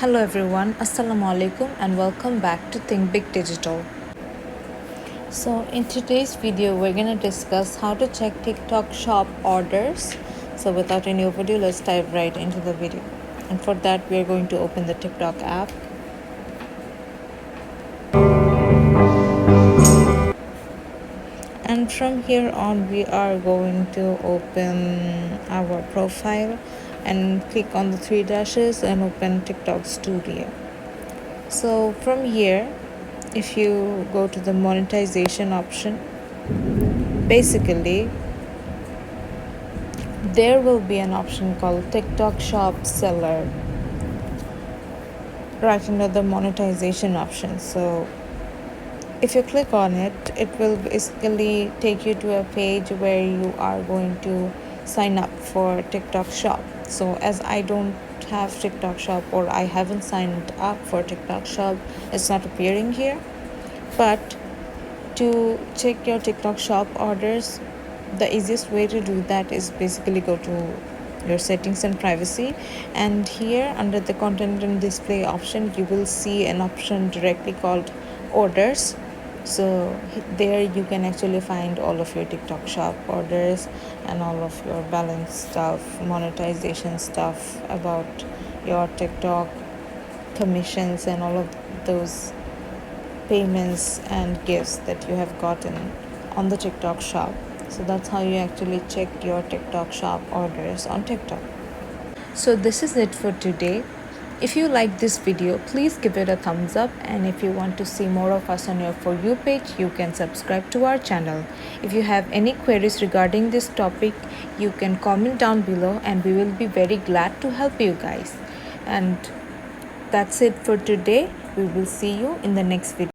Hello everyone, Assalamu alaikum and welcome back to Think Big Digital. So in today's video we're going to discuss how to check TikTok shop orders. So without any overdue, let's dive right into the video. And for that we are going to open the TikTok app. And from here on we are going to open our profile and click on the three dashes and open TikTok Studio. So from here, if you go to the monetization option, basically there will be an option called TikTok Shop Seller right under the monetization option. So if you click on it, it will basically take you to a page where you are going to sign up for TikTok Shop. So as I don't have TikTok Shop, or I haven't signed up for TikTok Shop, it's not appearing here. But to check your TikTok Shop orders, the easiest way to do that is basically go to your settings and privacy, and here under the content and display option you will see an option directly called orders. So there you can actually find all of your TikTok Shop orders and all of your balance stuff, monetization stuff, about your TikTok commissions and all of those payments and gifts that you have gotten on the TikTok Shop. So that's how you actually check your TikTok Shop orders on TikTok. So this is it for today. If you like this video, please give it a thumbs up, and if you want to see more of us on your For You page, you can subscribe to our channel. If you have any queries regarding this topic, you can comment down below and we will be very glad to help you guys. And that's it for today. We will see you in the next video.